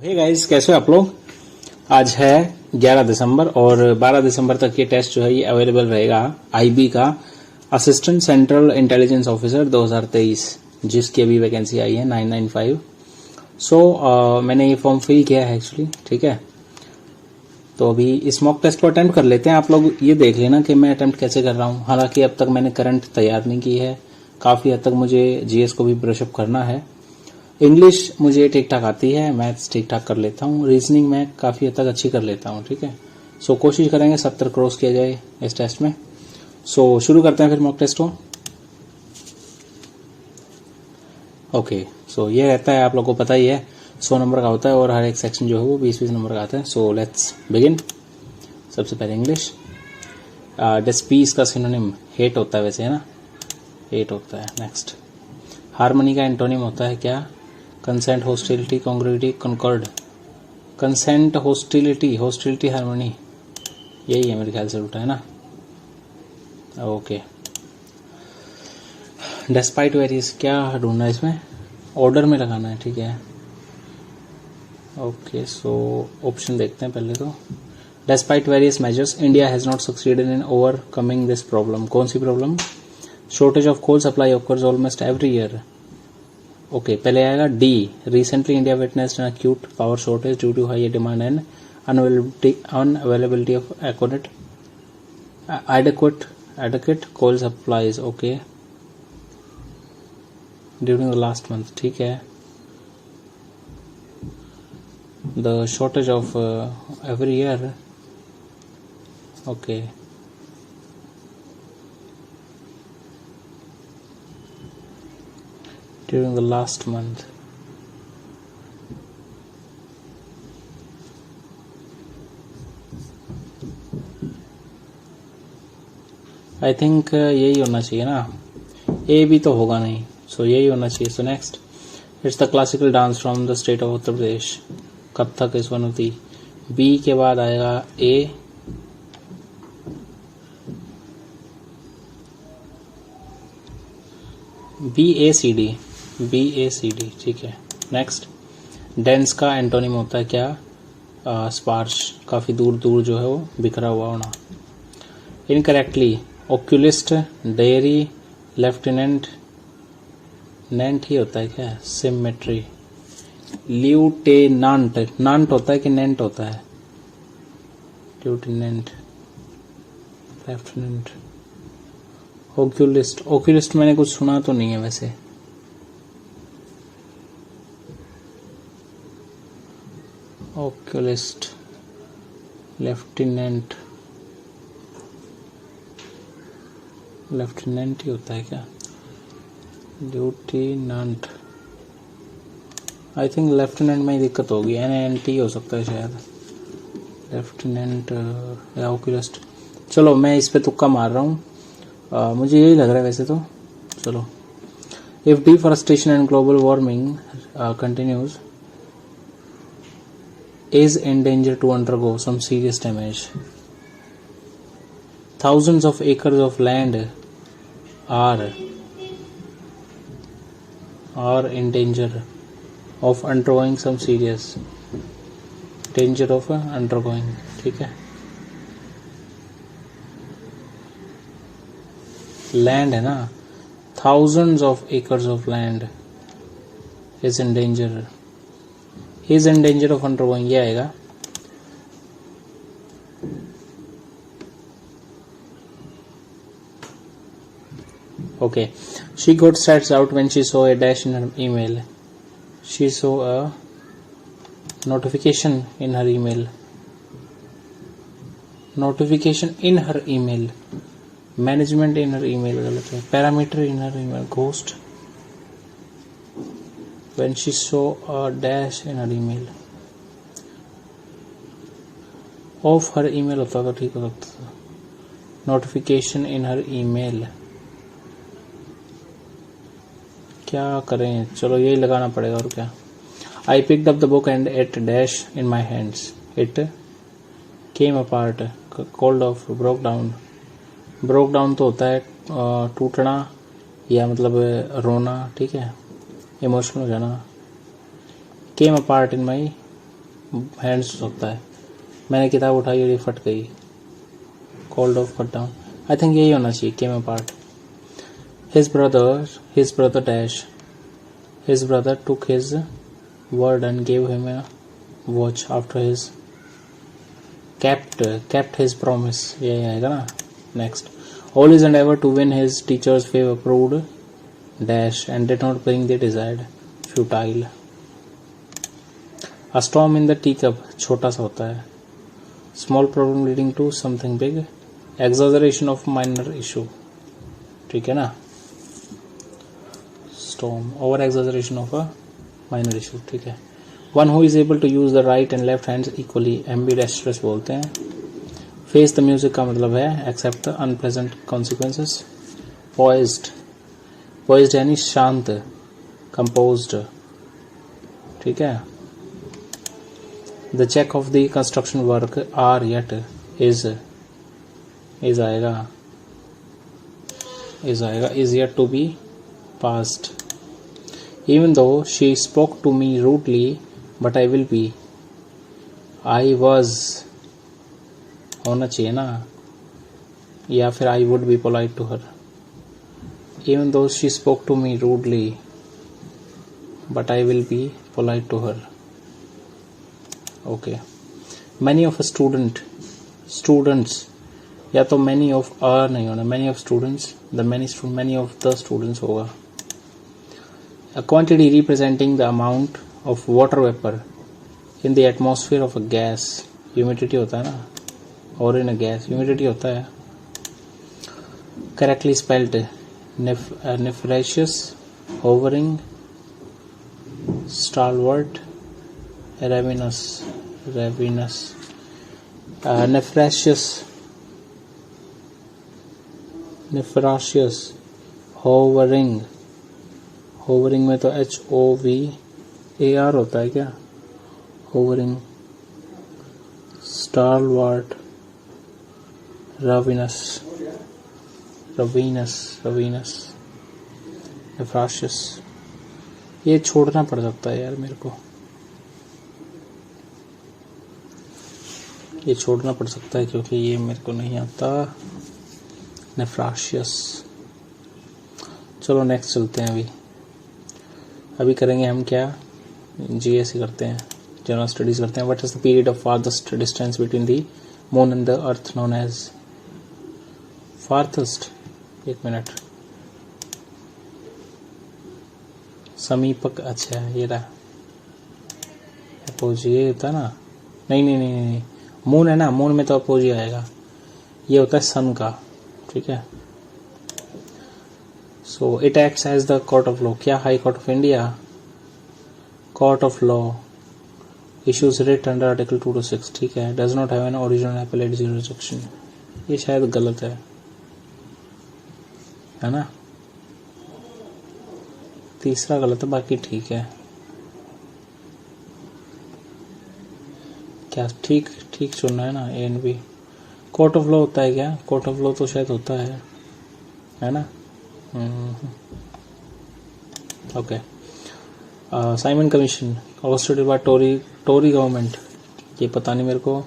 Hey guys, कैसे हो आप लोग। आज है 11 दिसंबर और 12 दिसंबर तक ये टेस्ट जो है ये अवेलेबल रहेगा आईबी का असिस्टेंट सेंट्रल इंटेलिजेंस ऑफिसर 2023, जिसकी अभी वैकेंसी आई है 995। मैंने ये फॉर्म फिल किया है एक्चुअली, ठीक है। तो अभी इस मॉक टेस्ट को अटेम्प्ट कर लेते हैं। आप लोग ये देख लेना कि मैं अटेम्प्ट कैसे कर रहा हूँ। हालांकि अब तक मैंने करंट तैयार नहीं की है, काफी हद तक मुझे जीएस को भी ब्रशअप करना है। इंग्लिश मुझे ठीक ठाक आती है, मैथ्स ठीक ठाक कर लेता हूँ, रीजनिंग में काफी हद तक अच्छी कर लेता हूँ, ठीक है। कोशिश करेंगे 70 क्रॉस किया जाए इस टेस्ट में। शुरू करते हैं फिर मॉक टेस्ट को। ओके, ये रहता है, आप लोग को पता ही है, 100 नंबर का होता है और हर एक सेक्शन जो है वो 20-20 नंबर का आता है। Let's begin. सबसे पहले इंग्लिश। डिस्पीस का सिनोनिम हेट होता है वैसे, है ना, हेट होता है। नेक्स्ट, हार्मनी का एंटोनिम होता है क्या? Consent, hostility, congruity, concord. Consent, hostility, hostility, harmony, यही है मेरे ख्याल से उल्टा, है ना। ओके, डेस्पाइट वेरियस क्या ढूंढना है इसमें? ऑर्डर में लगाना है, ठीक है। ओके, ऑप्शन देखते हैं पहले तो। Despite various measures, India has not succeeded in overcoming this problem. कौन सी problem? Shortage of coal supply occurs almost every year. Okay, पहले आएगा D. Recently India witnessed an acute power shortage due to high demand and unavailability of adequate coal supplies. Okay, during the last month, ठीक है। The shortage of every year. Okay, during the last month. I think यही होना चाहिए ना, ए भी तो होगा नहीं, यही होना चाहिए। Next, it's the classical dance from the state of Uttar Pradesh. Kathak is one of the. B के बाद आएगा ए। BACD, BACD, ठीक है। नेक्स्ट, डेंस का एंटोनिम होता है क्या? स्पार्श, काफी दूर दूर जो है वो बिखरा हुआ होना। इनकरेक्टली, ओक्यूलिस्ट, डेयरी, लेफ्टिनेंट, नेंट ही होता है क्या? सिमेट्री। ल्यूटेनांट, नांट होता है कि नेंट होता है? ल्यूटेनेंट, लेफ्टिनेंट। ओक्यूलिस्ट, ओक्यूलिस्ट मैंने कुछ सुना तो नहीं है वैसे। ओक्यूलिस्ट, लेफ्टिनेंट, लेफ्टिनेंट ही होता है क्या? ल्यूटिनेंट, आई थिंक लेफ्टिनेंट में ही दिक्कत होगी, NNT हो सकता है शायद, लेफ्टिनेंट या ओक्यूलिस्ट। चलो मैं इस पे तुक्का मार रहा हूँ, मुझे यही लग रहा है वैसे तो। चलो, if deforestation and global warming continues is in danger to undergo some serious damage. Thousands of acres of land are in danger of undergoing some serious danger of undergoing, ठीक है। लैंड है ना, thousands of acres of land is in danger, is in danger of undergoing, ये आएगा। Okay, she got stressed out when she saw a dash in her email. She saw a notification in her email. Notification in her email. Management in her email गलत है। Parameter in her email. Ghost. When she saw a dash in her email. Of her email होता तो ठीक हो सकता था। Notification in her email. क्या करें, चलो यही लगाना पड़ेगा और क्या। I picked up the book and it dash in my hands. It came apart, cold off, broke down. Broke down तो होता है टूटना या मतलब रोना, ठीक है, इमोशनल हो जाना। Came apart in my hands हो सकता है। मैंने किताब उठाई और ये फट गई, called off cut down. I think यही होना चाहिए, came apart. His brother dash, his brother took his word and gave him a watch after his kept his promise, यही आएगा ना। Next, all his endeavor to win his teacher's favor proved dash and did not bring the desired, futile. A storm in the teacup, छोटा सा होता है। Small problem leading to something big, exaggeration of minor issue, ठीक है ना। Storm, over exaggeration of a minor issue, ठीक है। One who is able to use the right and left hands equally, ambidextrous बोलते हैं। Face the music का मतलब है accept the unpleasant consequences. Poised यानी शांत, composed, ठीक है। The check of the construction work are yet is आएगा is yet to be passed. Even though she spoke to me rudely, but I will be, I was होना चाहिए ना, या फिर I would be polite to her. Even though she spoke to me rudely, but I will be polite to her. Okay. Many of students, या तो many of are नहीं होना, many of students, many of the students होगा। A quantity representing the amount of water vapor in the atmosphere of a gas, humidity होता है ना, और in a gas humidity होता है। Correctly spelled, nefarious, hovering, stalwart, ravenous, nefarious, hovering में तो HOVAR होता है क्या, hovering, stalwart, ravenous, nefarious। ये छोड़ना पड़ सकता है यार मेरे को, ये छोड़ना पड़ सकता है क्योंकि ये मेरे को नहीं आता। nefarious। चलो नेक्स्ट चलते हैं। अभी करेंगे हम क्या, GS करते हैं, जनरल स्टडीज करते हैं। What is the period of farthest distance between the moon and the earth known as farthest, एक मिनट, समीपक, अच्छा ये रहा अपोजी, ये होता है ना, नहीं, मून है ना, मून में तो अपोजी आएगा, ये होता है सन का, ठीक है। So it acts as the court of law, क्या high court of India, court of law, issues writ under article 226, ठीक है। does not have an original appellate jurisdiction, ये शायद गलत है ना, तीसरा गलत है, बाकी ठीक है। क्या ठीक चुनना है ना, A and B। Court of law होता है क्या, कोर्ट ऑफ लॉ तो शायद होता है ना। Okay. Simon commission orchestrated by Tory government, ये पता नहीं मेरे को।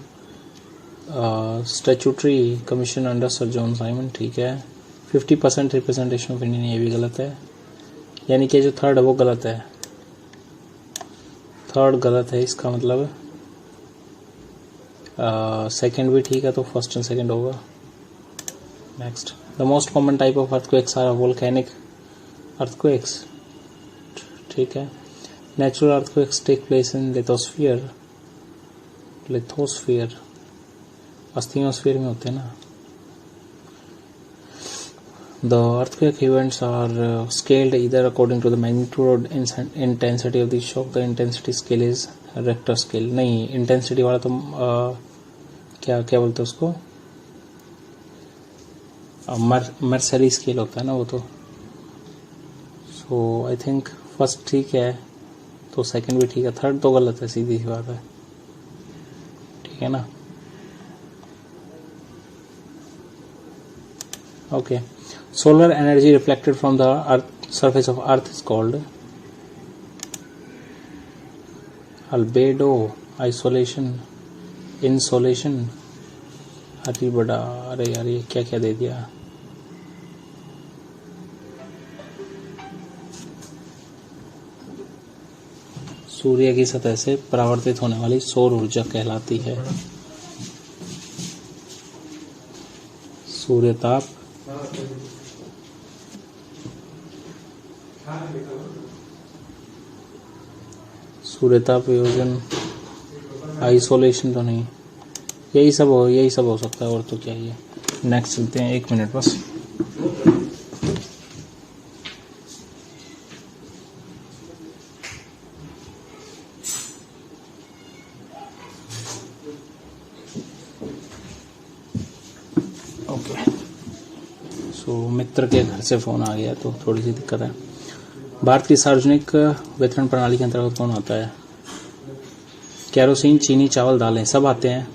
Statutory commission under sir John Simon, ठीक है। 50% रिप्रेजेंटेशन ऑफ इंडियन, ये भी गलत है, यानी कि जो थर्ड है वो गलत है, थर्ड गलत है, इसका मतलब सेकंड भी ठीक है, तो फर्स्ट एंड सेकंड होगा। Next, the most common type of earthquakes are volcanic earthquakes, ठीक है। Natural earthquakes take place in lithosphere, asthenosphere में होते हैं ना। The earthquake events are scaled either according to the magnitude or intensity of the shock. The intensity scale is Richter scale. नहीं, intensity वाला तो क्या बोलते हैं उसको, मर्सरी स्केल होता है ना वो तो। सो आई थिंक फर्स्ट ठीक है, तो सेकंड भी ठीक है, थर्ड तो गलत है, सीधी सी बात है, ठीक है ना। Okay. Solar energy reflected from the surface of Earth is called albedo. Isolation, insolation, अरे बड़ा, अरे यार ये क्या क्या दे दिया। सूर्य की सतह से परावर्तित होने वाली सौर ऊर्जा कहलाती है सूर्यताप, सूर्यताप वियोजन, आइसोलेशन तो नहीं, यही सब हो सकता है, और तो क्या ही है। नेक्स्ट चलते हैं, 1 मिनट बस। ओके, सो मित्र के घर से फोन आ गया तो थोड़ी सी दिक्कत है। भारत की सार्वजनिक वितरण प्रणाली के अंतर्गत कौन आता है? केरोसिन, चीनी, चावल, दालें सब आते हैं,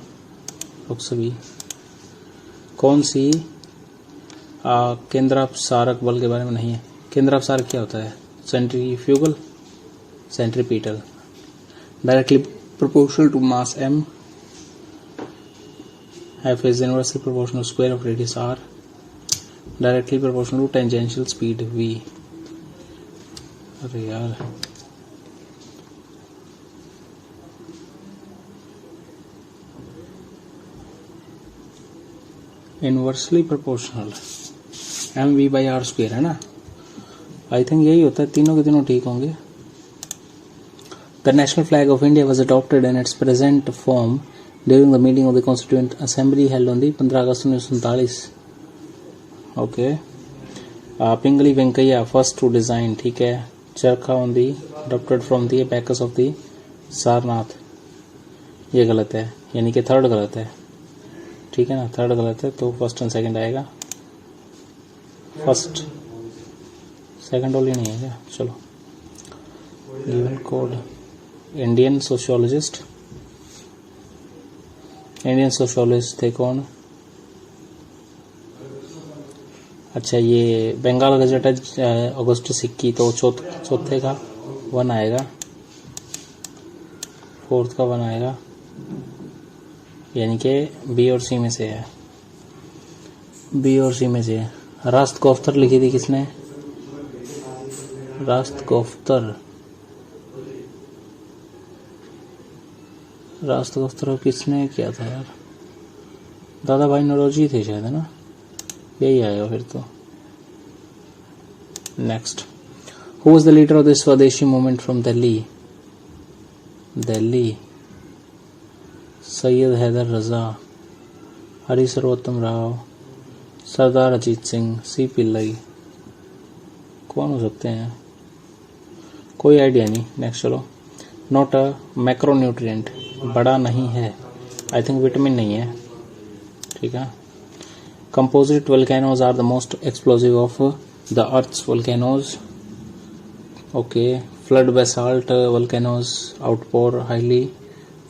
लोग सभी। कौन सी केंद्रापसारक बल के बारे में नहीं है? केंद्रापसारक क्या होता है? Centrifugal, centripetal, directly proportional to mass m, F is inversely proportional to square of radius r, directly proportional to tangential speed v। अरे यार, इनवर्सली प्रोपोर्शनल mv/r² है ना, आई थिंक यही होता है, तीनों के तीनों ठीक होंगे। The national flag of India was adopted in its present form during the meeting of the constituent assembly held on the 15 August 1947। Okay, Pingali Venkayya first to design, ठीक है। Charkha on the adopted from the abacus of the Sarnath, ये गलत है, यानी कि third गलत है, ठीक है ना, थर्ड गलत है, तो फर्स्ट एंड सेकंड आएगा। फर्स्ट सेकंड ओनली नहीं है क्या? चलो, गिवन कोड, इंडियन सोशियोलॉजिस्ट थे कौन? अच्छा, ये बंगाल गजट है अगस्त सिक्की, तो चौथे का 1 आएगा, फोर्थ का 1 आएगा, यानी कि बी और सी में से है, बी और सी में से है। रास्त कोफ्तर लिखी थी किसने? रास्त कोफ्तर किसने किया था यार? दादा भाई नौरोजी थे शायद, है ना, यही आएगा फिर तो। Next, who was the leader of the स्वदेशी मूवमेंट फ्रॉम दिल्ली? सैयद हैदर रजा, हरि सर्वोत्तम राव, सरदार अजीत सिंह, सी पिल्लई, कौन हो सकते हैं? कोई आइडिया नहीं। नेक्स्ट चलो, नॉट अ मैक्रोन्यूट्रिएंट, बड़ा नहीं है, आई थिंक विटामिन नहीं है, ठीक है। Composite volcanoes are the most explosive of the earth's volcanoes, okay. Flood basalt volcanoes outpour highly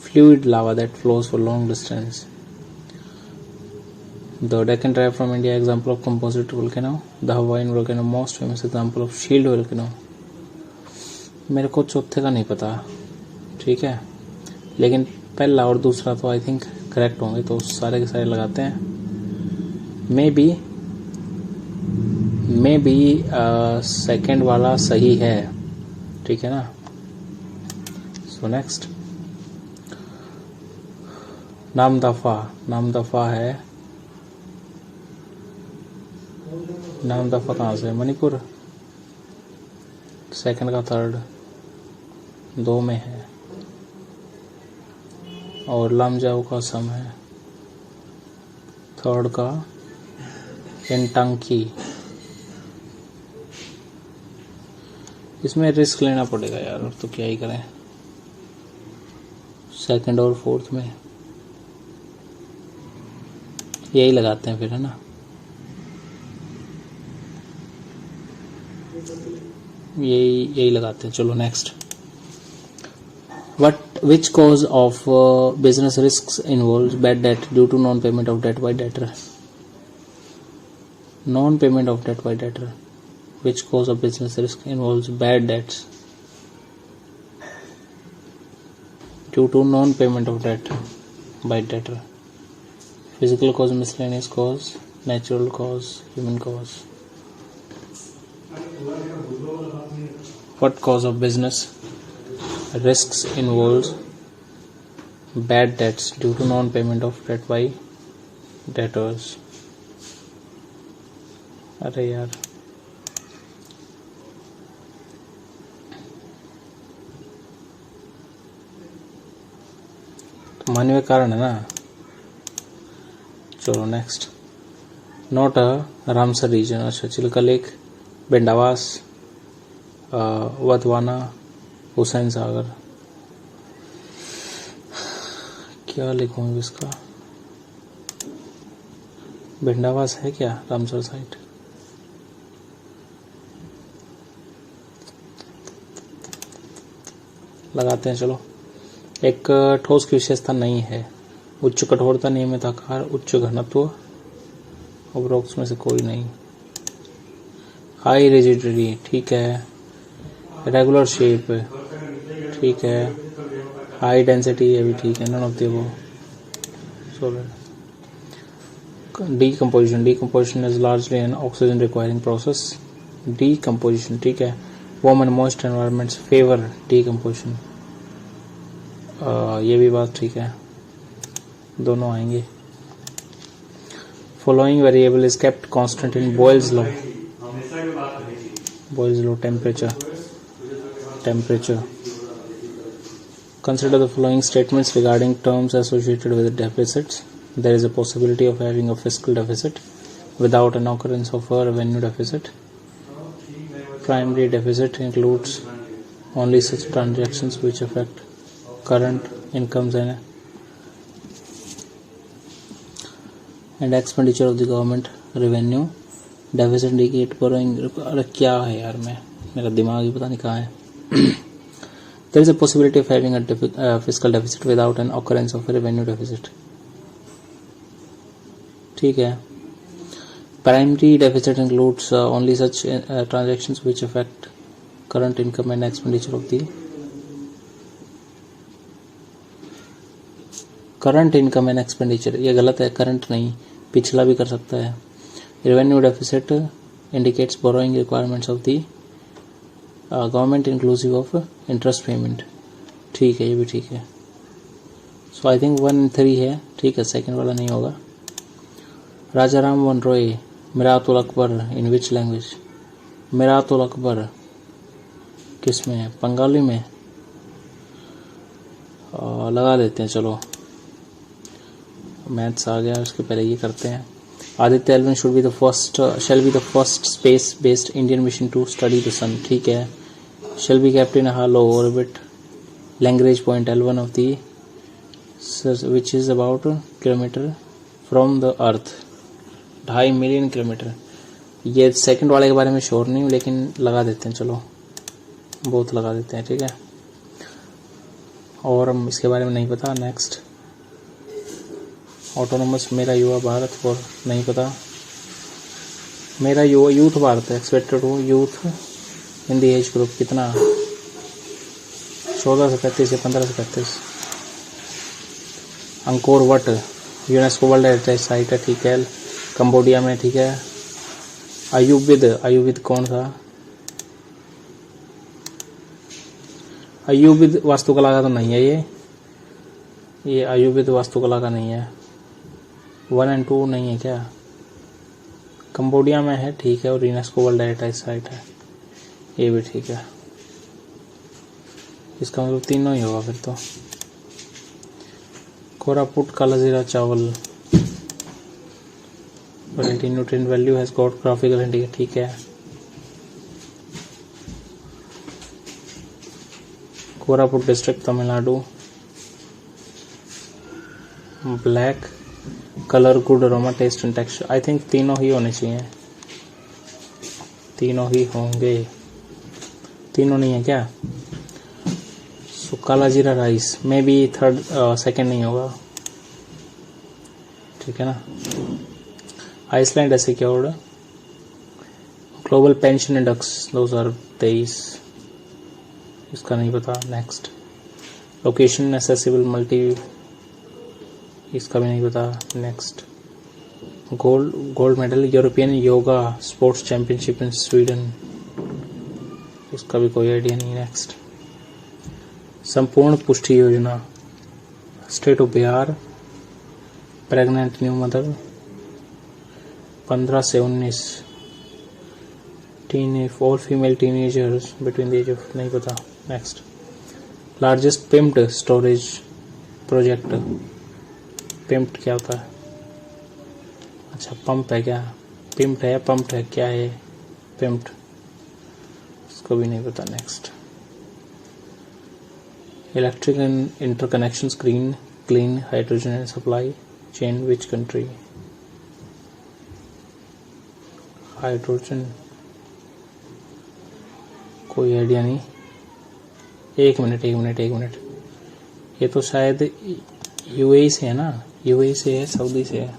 fluid lava that flows for long distance. The Deccan Tribe from India, example of composite volcano. The Hawaiian volcano, most famous example of shield volcano. मेरे को चौथे का नहीं पता, ठीक है, लेकिन पहला और दूसरा तो आई थिंक करेक्ट होंगे, तो सारे के सारे लगाते हैं। मे बी सेकेंड वाला सही है, ठीक है ना। सो नेक्स्ट, नामदफा है, नामदफा कहाँ से? मणिपुर, सेकंड का थर्ड 2 में है, और लामजाओ का सम है थर्ड का एंटांकी। इसमें रिस्क लेना पड़ेगा यार, और तो क्या ही करें, सेकंड और फोर्थ में यही लगाते हैं फिर, है ना। यही लगाते हैं। चलो next, which cause of business risks involves bad debt due to non-payment of debt by debtor? Non-payment of debt by debtor. Which cause of business risk involves bad debts due to non payment of debt by debtor. Physical cause, miscellaneous cause, natural cause, human cause. What cause of business? Risks involves bad debts due to non-payment of debt by debtors. अरे यार तो मानवीय कारण है ना. चलो next. Not a Ramsar region. अच्छा Chilika lake, Bhindawas, Wadhwana, Hussain Sagar. क्या लिखूं इसका? बेंडावास है क्या रामसर साइट? लगाते हैं चलो. एक ठोस की विशेषता नहीं है. उच्च कठोरता, नियमित आकार, उच्च घनत्व. उपरोक्त में से कोई नहीं. हाई रिजिडिटी ठीक है. रेगुलर शेप ठीक है. हाई डेंसिटी ये भी ठीक है. None of the above. Solid. Decomposition. Decomposition is largely an oxygen requiring process. Decomposition ठीक है. Warm and moist environments favour decomposition. ये भी बात ठीक है. दोनों आएंगे. Following variable is kept constant in Boyle's law. Boyle's law. Temperature. Consider the following statements regarding terms associated with deficits. There is a possibility of having a fiscal deficit without an occurrence of a revenue deficit. Primary deficit includes only such transactions which affect current incomes and expenditure of the government revenue. Deficit indicate borrowing. अरे क्या है यार, मेरा दिमाग ही पता नहीं कहाँ है. There is a possibility of having a fiscal deficit without an occurrence of a revenue deficit. ठीक है. Primary deficit includes only such transactions which affect current income and expenditure of the current income and expenditure. ये गलत है. Current नहीं, पिछला भी कर सकता है. Revenue deficit indicates borrowing requirements of the government inclusive of interest payment. ठीक है, ये भी ठीक है. सो आई थिंक 1 and 3 है. ठीक है, सेकंड वाला नहीं होगा. राजा राम मोहन रॉय मिरातुल अकबर इन विच लैंग्वेज? मिरातुल अकबर किस में है? बंगाली में. लगा देते हैं चलो. मैथ्स आ गया, उसके पहले ये करते हैं. Aditya L one should be the first, shall be the first space based Indian mission to study the sun. ठीक है. Shall be kept in a halo orbit language point L1 of the which is about kilometer from the earth. 2.5 million kilometer. ये second वाले के बारे में sure नहीं हूँ, लेकिन लगा देते हैं चलो. बहुत लगा देते हैं. ठीक है. और हम इसके बारे में नहीं पता. नेक्स्ट. ऑटोनोमस मेरा युवा भारत. और नहीं पता. मेरा युवा यूथ भारत. एक्सपेक्टेड हो youth in the age group कितना? 14 से 35 या 15 से 35. Angkor what UNESCO world heritage site है. ठीक है. कंबोडिया में. ठीक है. अयुविद कौन था? अयुविद वास्तुकला का तो नहीं है ये अयुविद वास्तुकला का नहीं है. 1 and 2 नहीं है क्या? कंबोडिया में है. ठीक है. और यूनेस्को वर्ल्ड हेरिटेज साइट है. ये भी ठीक है. इसका मतलब तीनों ही होगा फिर तो. कोरापुट काला जीरा चावल. Nutrient value has got graphical indicator. ठीक है. Koraput district Tamil Nadu. Black colour good aroma taste and texture. I think तीनों ही होने चाहिए. तीनों ही होंगे. तीनों नहीं है क्या? सो काला जीरा rice may be third second नहीं होगा. ठीक है ना. आइसलैंड ऐसे क्या होगा? Global pension index 2023. इसका नहीं पता. नेक्स्ट. लोकेशन एक्सेसिबल मल्टी, इसका भी नहीं पता। Next, gold medal European yoga sports championship in Sweden, इसका भी कोई आइडिया नहीं। Next, Sampoorna Pushti Yojana, state of Bihar, pregnant new mother 15 से 19, all female teenagers between the age of, नहीं पता। Next, largest pumped storage project, pumped क्या होता है? अच्छा पंप है क्या? पिम्प्ड है पंप्ड है, क्या है पिम्प्ड? इसको भी नहीं पता। Next, electric and interconnection screen clean hydrogen and supply chain which country? Hydrogen, कोई आइडिया नहीं। एक मिनट, ये तो शायद यूएई से है ना? यूएई से है, सऊदी से है?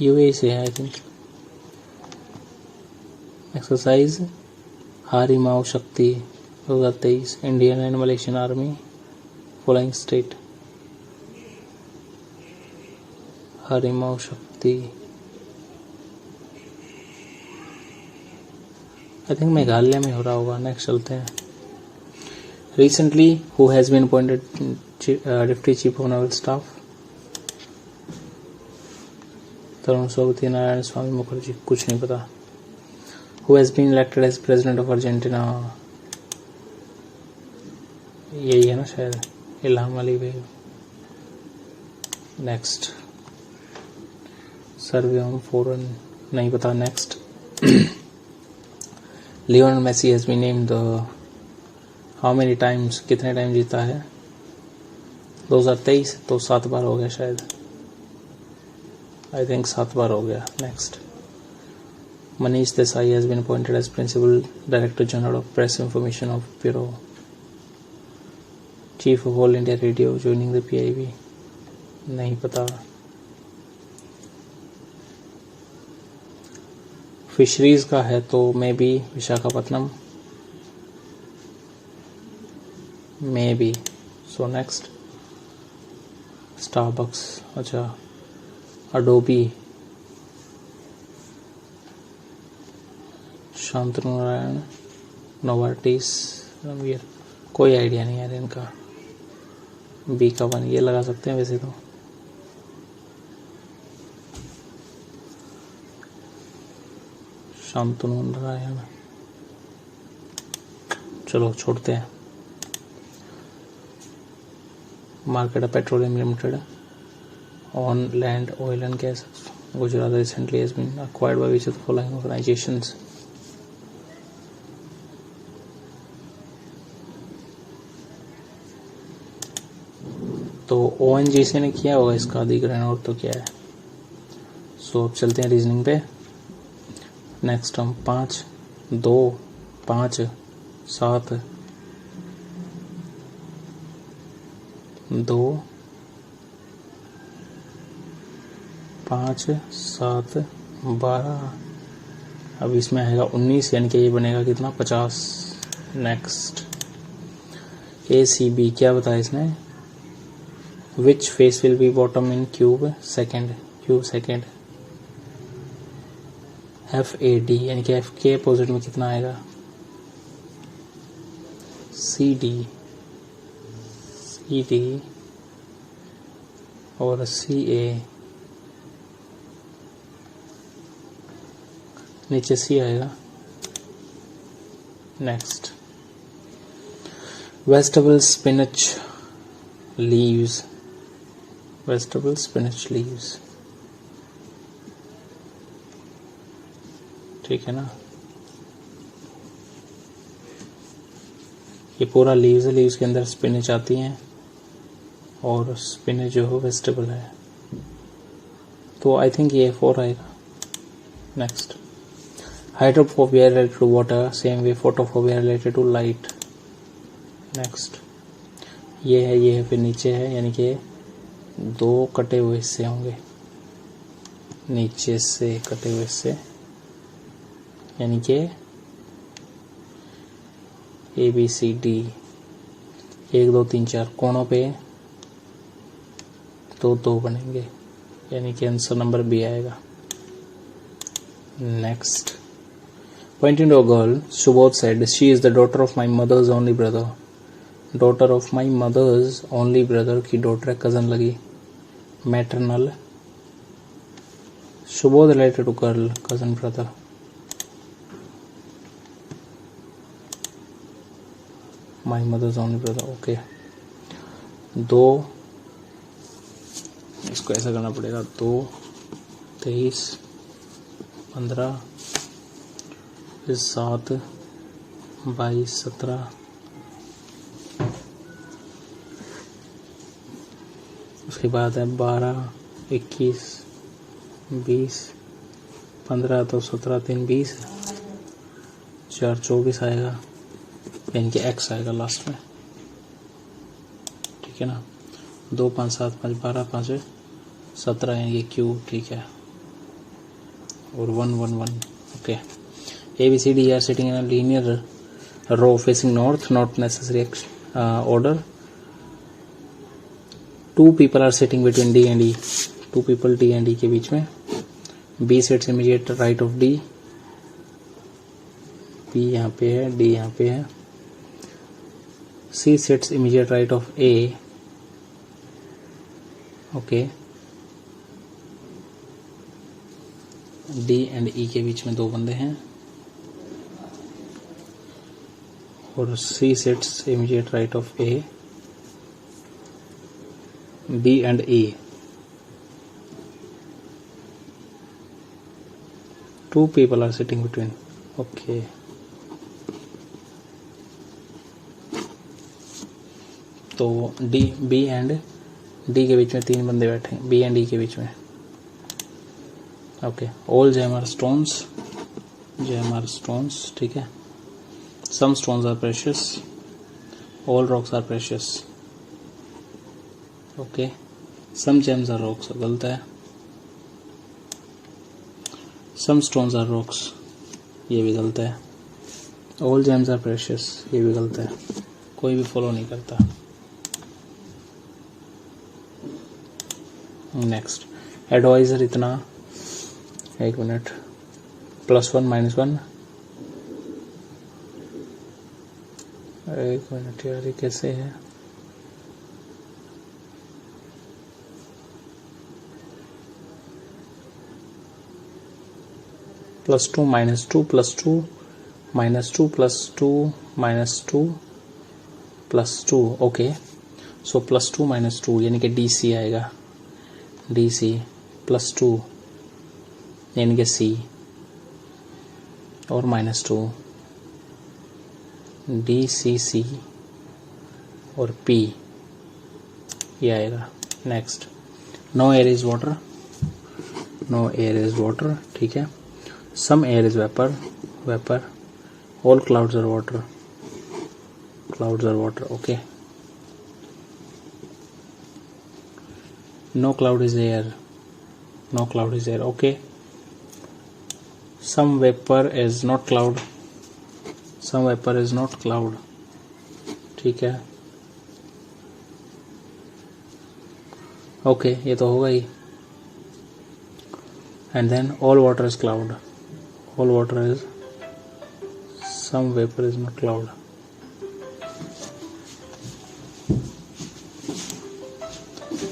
यूएई से है I think. Exercise Harimau Shakti 2023, Indian and Malaysian army flying state. Harimau Shakti I think Meghalaya में हो रहा होगा। नेक्स्ट चलते हैं। Recently who has been appointed deputy chief of naval staff? Tarun Sogati, Narayan Swami Mukherjee, कुछ नहीं पता। Who has been elected as president of Argentina? यही है ना शायद, इल्हाम अली भाई। नेक्स्ट, सर्वे ऑन फॉरेन, नहीं पता। Next, Lionel Messi has been named how many times, कितने टाइम जीता है? 2023 तो 7 बार हो गया शायद, आई थिंक 7 बार हो गया। Next, Manish Desai has been appointed as principal director general of press information of bureau, chief of all India radio joining the PIB, नहीं पता। फिशरीज का है तो may be Visakhapatnam, may be. So next, Starbucks, अच्छा Adobe, Shantanu Narayen, Novartis, Ranveer, कोई idea नहीं है इनका। बी का 1 ये लगा सकते हैं वैसे तो। शांतनु नारायण, चलो छोड़ते हैं। Market of petroleum limited on land oil and gas Gujarat recently has been acquired by which of the following organizations? तो ONGC ने किया होगा इसका अधिग्रहण, और तो क्या है। सो अब चलते हैं रीजनिंग पे। नेक्स्ट हम 5, 2, 5, 7, 2, 5, 7, 12, अब इसमें आएगा 19, यानी कि ये बनेगा कितना? 50। नेक्स्ट, ACB क्या बताया इसने? Which face will be bottom in cube second? FAD यानी कि F के अपोजिट में कितना आएगा? CD और CA, नीचे C आएगा। नेक्स्ट, वेजिटेबल स्पिनच लीव्स, ठीक है ना? ये पूरा लीव्स है, लीव्स के अंदर स्पिनच आती हैं, और स्पिनच जो है वेजिटेबल है, तो आई थिंक ये 4 आएगा। Next, hydrophobia related to water, same way photophobia related to light. Next, ये है फिर नीचे है, यानी कि 2 कटे हुए हिस्से होंगे, नीचे से कटे हुए हिस्से, यानी कि ABCD। 1 2 3 4 कोनों पे तो 2 बनेंगे, यानी कि आंसर नंबर बी आएगा। Next, pointing to a girl, Subodh said, "She is the daughter of my mother's only brother." Daughter of my mother's only brother की daughter cousin लगी, maternal. Subodh related to girl, cousin brother. My mother's only brother. Okay. 2, इसको ऐसा करना पड़ेगा, 2 23 15 फिर 7 22 17, उसके बाद है 12 21 20 15 तो 17 3 20 4 24 आएगा, यानी कि x आएगा लास्ट में, ठीक है ना। 2 5 7 5 12 5 17 यानी कि q, ठीक है। और 1 1 1, okay. A B C D are sitting in a linear row facing north, not necessary order. 2 people are sitting between D and E. 2 people D and E के बीच में. B sits immediate right of D. B यहाँ पे है, D यहाँ पे है. C sits immediate right of A. Okay. D and E के बीच में 2 बंदे हैं. और C sits immediate right of A. B and E. 2 people are sitting between. Okay. तो D, B and D के बीच में 3 बंदे बैठे हैं, B and E के बीच में. Okay. All gems are stones. Gems are stones, ठीक है. Some stones are precious. All rocks are precious. Okay. Some gems are rocks, गलत है. Some stones are rocks, ये भी गलत है. All gems are precious, ये भी गलत है. कोई भी फॉलो नहीं करता. नेक्स्ट, एडवाइजर इतना, 1 मिनट, +1 -1, 1 मिनट यार, ये कैसे है? +2 -2 +2 -2 +2 -2 +2. ओके, सो +2 -2 यानी कि DC आएगा. DC +2 यानी कि C और -2 DCC और P ये आएगा. Next, no air is water. No air is water, ठीक है. Some air is vapour. Vapour. All clouds are water. Clouds are water. Okay. No cloud is air. No cloud is air. Okay. Some vapour is not cloud. Some vapour is not cloud, ठीक है. Okay, ये तो होगा ही. And then all water is cloud. All water is, some vapour is not cloud.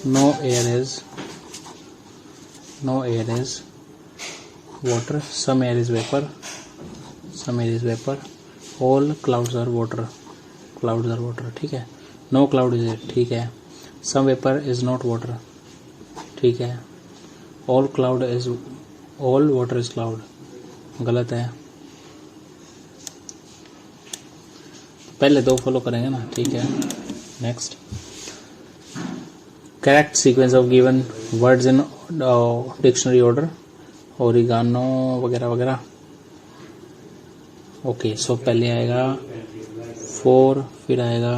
No air is, no air is water. Some air is vapour. Some air is vapour. All clouds are water. Clouds are water, ठीक है. No cloud is air, ठीक है. Some vapour is not water, ठीक है. All cloud is, all water is cloud, गलत है. पहले 2 follow करेंगे ना, ठीक है. Next, correct sequence of given words in dictionary order. Oregano वगैरह वगैरह. ओके, सो पहले आएगा 4, फिर आएगा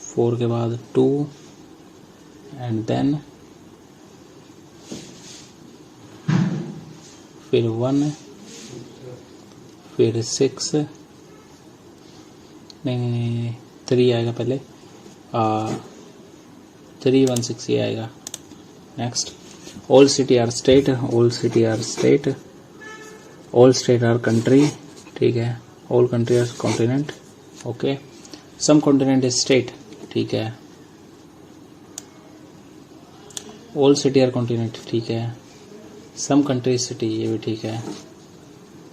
4 के बाद 2 एंड देन फिर 1, फिर 6, नहीं 3 आएगा पहले, 316 ये आएगा। Next, all city are state, all city are state, all state are country, ठीक है। All country are continent, okay. Some continent is state, ठीक है। ऑल सिटी आर कॉन्टिनेंट, ठीक है। सम कंट्री सिटी, ये भी ठीक है,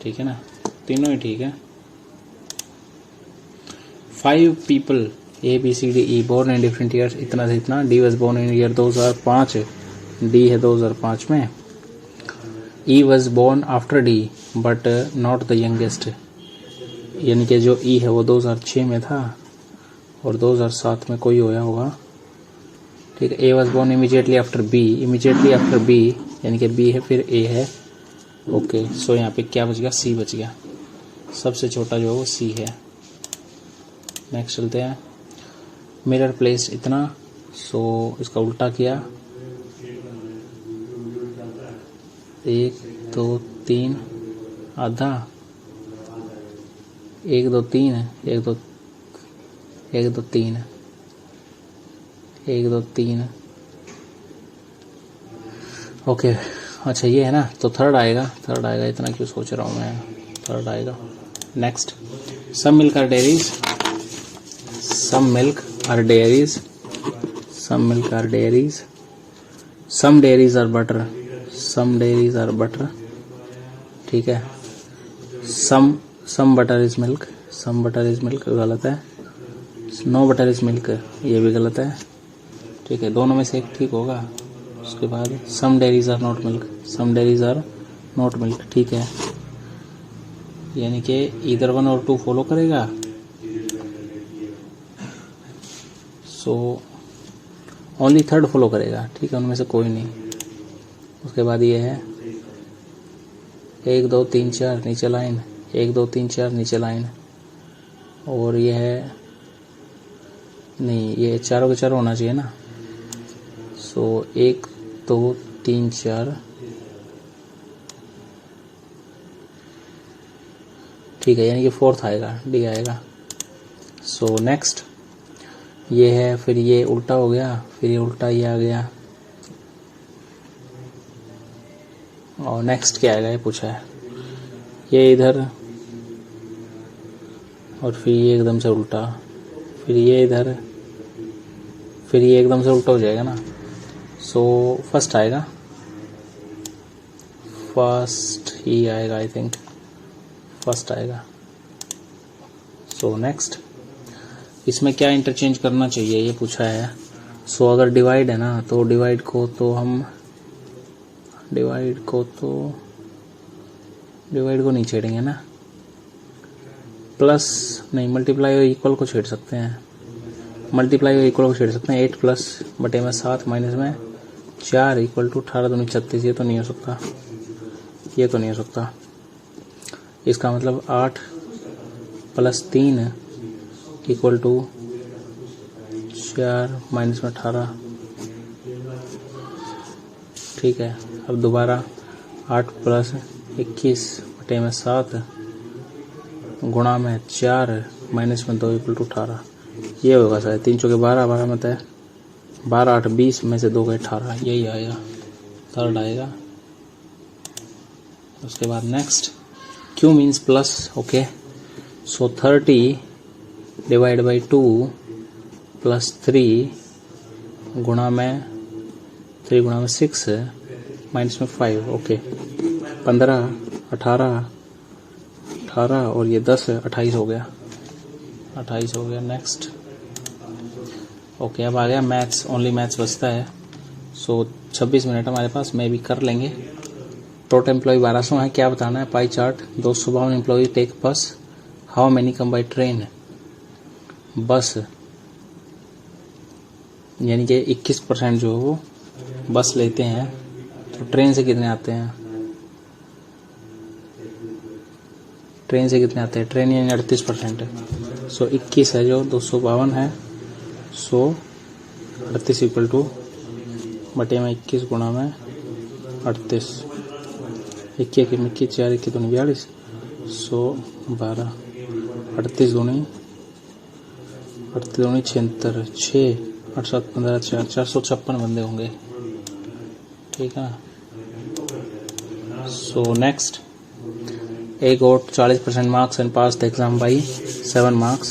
ठीक है ना, तीनों ही ठीक है। 5 people A B C D E born in different years, इतना से इतना। D was born in year 2005, D है 2005 में। E was born after D but not the youngest, यानी कि जो E है वो 2006 में था और 2007 में कोई होया होगा, ठीक है। A was born immediately after B, immediately after B यानी कि B है फिर A है, ओके। सो यहाँ पे क्या बच गया, C बच गया। सबसे छोटा जो है वो C है। नेक्स्ट चलते हैं। मिरर प्लेस इतना, सो इसका उल्टा किया, 1 2 3 आधा, 1 2 3 1 2 1 2 3 1 2 3, ओके। अच्छा ये है ना, तो थर्ड आएगा, इतना क्यों सोच रहा हूँ मैं, थर्ड आएगा। Next, some milk are dairies, some milk are dairies, some milk are dairies, some dairies are butter, some dairies are butter, ठीक है। some butter is milk, some butter is milk गलत है। no butter is milk, ये भी गलत है, ठीक है। दोनों में से एक ठीक होगा। उसके बाद some dairies are not milk, some dairies are not milk, ठीक है। यानी कि इधर 1 और 2 फॉलो करेगा, सो ओनली थर्ड फॉलो करेगा, ठीक है। उनमें से कोई नहीं। उसके बाद ये है 1 2 3 4 नीचे लाइन, 1 2 3 4 नीचे लाइन, और ये है नहीं, ये चारों के चारों होना चाहिए ना। सो 1 2 3 4, ठीक है, यानी कि फोर्थ आएगा, डी आएगा। सो नेक्स्ट ये है, फिर ये उल्टा हो गया, फिर ये उल्टा ये आ गया, और नेक्स्ट क्या आएगा ये पूछा है। ये इधर और फिर ये एकदम से उल्टा, फिर ये इधर, फिर ये एकदम से उल्टा हो जाएगा ना। सो फर्स्ट आएगा, फर्स्ट ही आएगा, आई थिंक फर्स्ट आएगा। सो नेक्स्ट, इसमें क्या इंटरचेंज करना चाहिए ये पूछा है। सो अगर डिवाइड है ना, तो डिवाइड को नहीं छेड़ेंगे ना, प्लस नहीं, मल्टीप्लाई और इक्वल को छेड़ सकते हैं, मल्टीप्लाई और इक्वल को छेड़ सकते हैं। 8 प्लस बटे में 7 माइनस में 4 इक्वल टू 18 दूनी 36, ये तो नहीं हो सकता, ये तो नहीं हो सकता। इसका मतलब 8 प्लस 3 इक्वल टू 4 माइनस में 18, ठीक है। अब दोबारा 8 प्लस 21 बटे में 7 गुणा में 4 माइनस में 2 इक्वल टू 18, ये होगा शायद। 3 चौके 12, 12 में तय 12 8 20 में से 2 गए 18, यही आएगा, थर्ड आएगा। उसके बाद next, Q means plus, okay. So 30 divide by 2 plus 3 गुणा में 6 माइनस में 5, ओके। 15 18 और ये 10 28 हो गया, 28 हो गया। Next, okay. अब आ गया मैथ्स, ओनली मैथ्स बचता है। सो 26 मिनट हमारे पास, में भी कर लेंगे। टोटल एम्प्लॉय 1200 है, क्या बताना है। पाई चार्ट, 252 एम्प्लॉय टेक बस, how many come by train. बस यानी कि 21% जो है वो बस लेते हैं, तो ट्रेन से कितने आते हैं, ट्रेन से कितने आते हैं, ट्रेन यानी 38% है। सो 21 है जो 252 है, सो 38 इक्वल टू बटे में 21 गुणा में 38, 21 में 21 4 21 42, सो 12, 38 दूनी 82 76 6 8 7 15 4 456 बंदे होंगे, ठीक है। So next, A got 40% marks and passed the exam by 7 marks.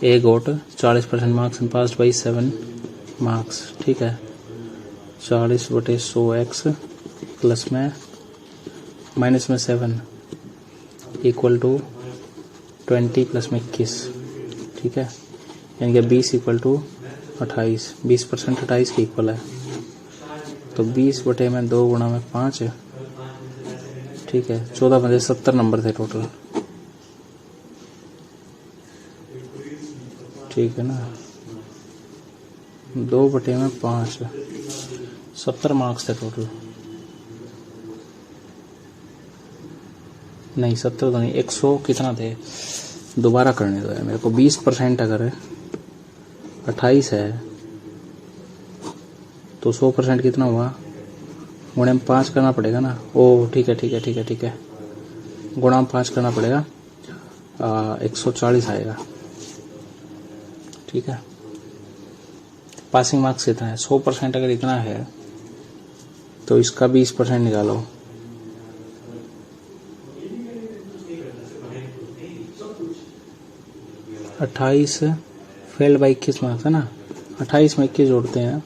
A got 40% marks and passed by 7 marks, ठीक है। 40/100x प्लस में माइनस में 7 इक्वल टू 20 प्लस में 21, ठीक है। यानी कि 20 इक्वल टू 28, 20% 28 के इक्वल है। तो 20/2 गुणा में 5 है, ठीक है। 14 बजे 70 नंबर थे टोटल, ठीक है ना। 2/5 70 मार्क्स थे टोटल, नहीं 70 तो नहीं, 100 कितना थे, दोबारा करने दो मेरे को। 20% अगर 28 है तो 100% कितना हुआ, गुणे में 5 करना पड़ेगा ना। ओ ठीक है ठीक है ठीक है ठीक है, गुणा में 5 करना पड़ेगा, 140 आएगा, ठीक है। पासिंग मार्क्स कितना है, 100% अगर इतना है तो इसका 20% निकालो। अट्ठाईस फेल्ड बाई 21 मार्क्स है ना, 28 में 21 जोड़ते हैं,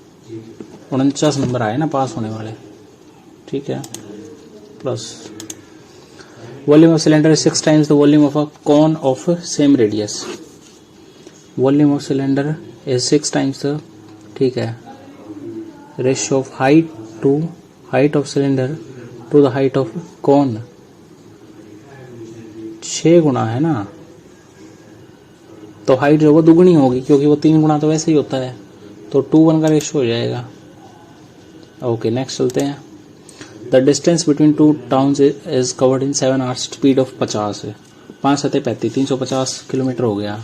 49 नंबर आए ना पास होने वाले, ठीक है। Plus volume of cylinder 6 times the volume of a cone of same radius. Volume of cylinder is 6 times the, ठीक है, ratio of height of cylinder to the height of cone. 6 गुना है ना, तो हाइट जो वो दुगनी होगी, क्योंकि वो 3 गुना तो वैसे ही होता है, तो 2:1 का रेशियो हो जाएगा। ओके नेक्स्ट चलते हैं। The distance between two towns is covered in 7 hours, speed of 50 है, 5 7 35 350 किलोमीटर हो गया।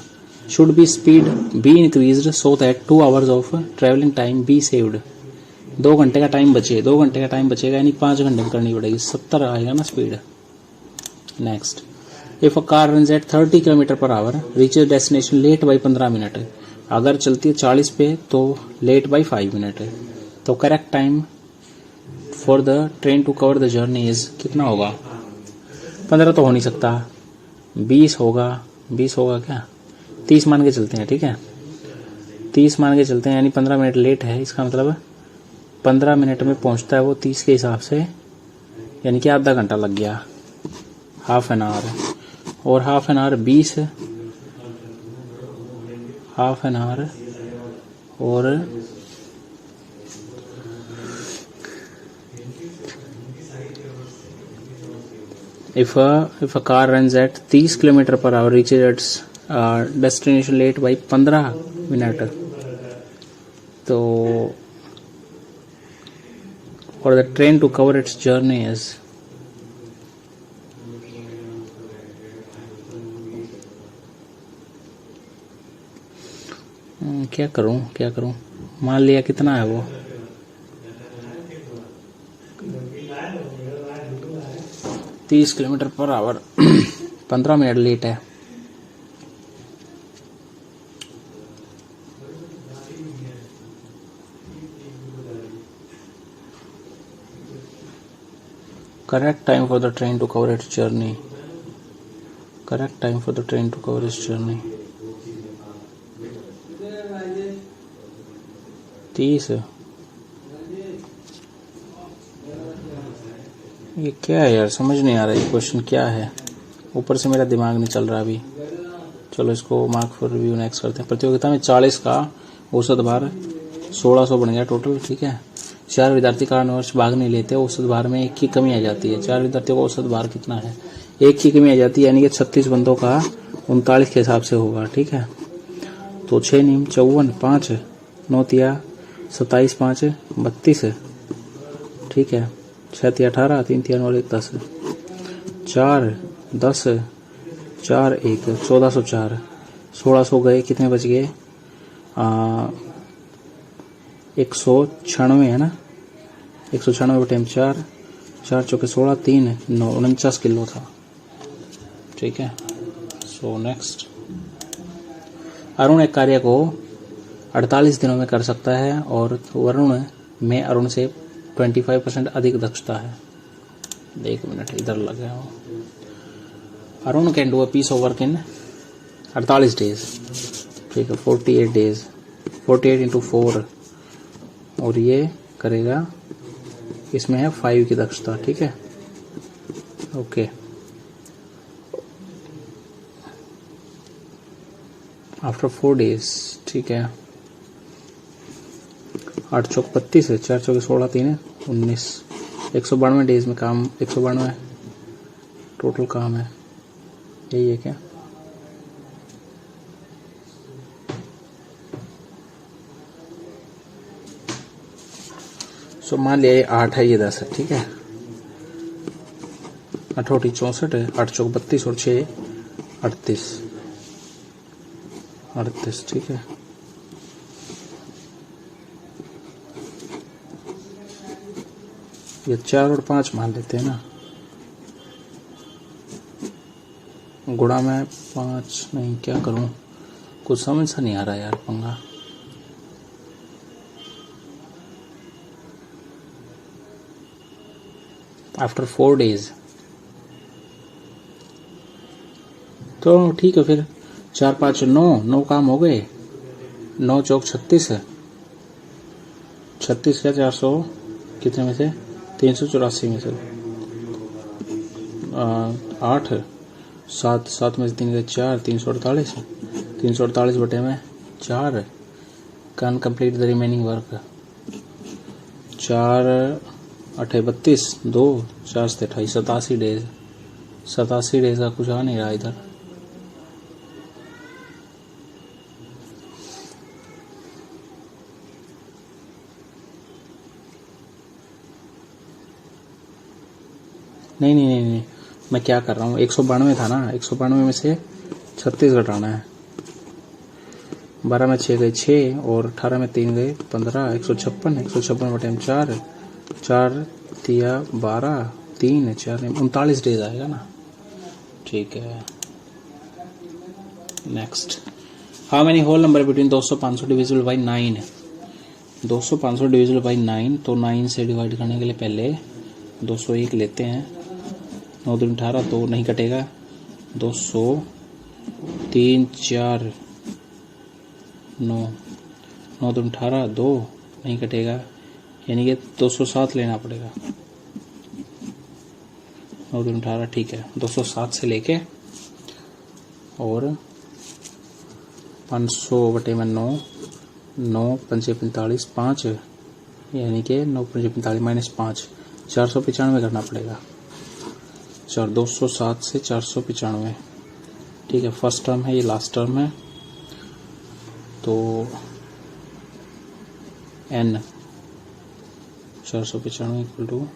Should be speed be increased so that 2 hours of travelling time be saved. 2 घंटे का टाइम बचे, 2 घंटे का टाइम बचेगा, यानी 5 घंटे में करनी पड़ेगी, 70 आएगा ना speed. Next, if a car runs at 30 km/h reaches destination late by 15 minute. अगर चलती है 40 पे तो लेट बाई 5 मिनट है। तो correct time for the train to cover the journey is कितना होगा, 15 तो हो नहीं सकता, 20 होगा, 20 होगा क्या, 30 मान के चलते हैं, ठीक है। 30 मान के चलते हैं, यानी 15 मिनट लेट है, इसका मतलब 15 मिनट में पहुंचता है वो 30 के हिसाब से, यानी कि आधा घंटा लग गया, हाफ एन आवर। और half an hour 20, half an hour और if a car runs at 30 km/h reaches its destination late by 15 minute, तो for the train to cover its journey is क्या करूं, मान लिया कितना है वो, तीस km/h 15 मिनट लेट है। Correct time for the train to cover its journey, correct time for the train to cover its journey 30। ये क्या है यार, समझ नहीं आ रहा ये क्वेश्चन क्या है, ऊपर से मेरा दिमाग नहीं चल रहा अभी। चलो इसको मार्क फॉर रिव्यू नेक्स्ट करते हैं। प्रतियोगिता में 40 का औसत भार 1600 बन गया टोटल, ठीक है। 4 विद्यार्थी कारणवश भाग नहीं लेते, औसत भार में 1 की कमी आ जाती है। 4 विद्यार्थियों का औसत भार कितना है, 1 की कमी आ जाती है, यानी कि 36 बंदों का 39 के हिसाब से होगा, ठीक है। तो 6 नीम 54, 5 9 तिया 27, 5 32, ठीक है। 6 तिया 18, 3 तिया 9 10, 4 10 4 1 1404, 1600 गए, कितने बच गए, 196 है ना, 196 बटे 4, 4 चौके 16, 3 9 49 किलो था, ठीक है। सो नेक्स्ट, अरुण एक कार्य को 48 दिनों में कर सकता है और वरुण में अरुण से 25% अधिक दक्षता है। एक मिनट इधर लग गया हूँ। Arun can do a piece of work in 48 days, ठीक है, 48 डेज, 48 इंटू 4, और ये करेगा, इसमें है 5 की दक्षता, ठीक है, ओके। आफ्टर 4 डेज, ठीक है, 8 चौक 32 है, 4 चौक 16, 3 है 19, 192 डेज में काम, 192 टोटल काम है, यही है क्या? सो मान लिया ये 8 है, ये 10 है, ठीक है, 8 64 है, 8 चौक 32 और 6 38, ठीक है। ये 4 और 5 मान लेते हैं ना, गुणा में 5 नहीं, क्या करूं, कुछ समझ सा नहीं आ रहा यार पंगा। आफ्टर 4 डेज, तो ठीक है, फिर 4 5 9 काम हो गए, 9 चौक 36 है, 36 का 400 कितने में से, 384 में से, 8 7 में से 3 का 4, 348, 348 बटे में 4, can complete the remaining work, 4 8 32, 2 4 से 28, 87 डेज, 87 डेज का कुछ आ नहीं रहा इधर। नहीं, मैं क्या कर रहा हूँ, 192 था ना, 192 में से 36 घटाना है, 12 में 6 गए 6 और 18 में 3 गए 15, 156 बटे में 4, 4 तिया 12, 3 4 39 डेज आएगा ना, ठीक है। Next, how many whole number between 200 500 divisible by 9, 200 500 divisible by 9, तो 9 से डिवाइड करने के लिए पहले 201 लेते हैं, 9 दूनी 18, 2 नहीं कटेगा, 200 3 4 9, 9 दूनी 18, 2 नहीं कटेगा, यानी कि 207 लेना पड़ेगा, 9 दूनी 18, ठीक है, 207 से लेके और 500 बटे में 9, 9 5 45 5, यानी कि 9 5 45 माइनस 5, 495 करना पड़ेगा, 207 से 495, ठीक है, फर्स्ट टर्म है, ये लास्ट टर्म है, तो n 495 equal to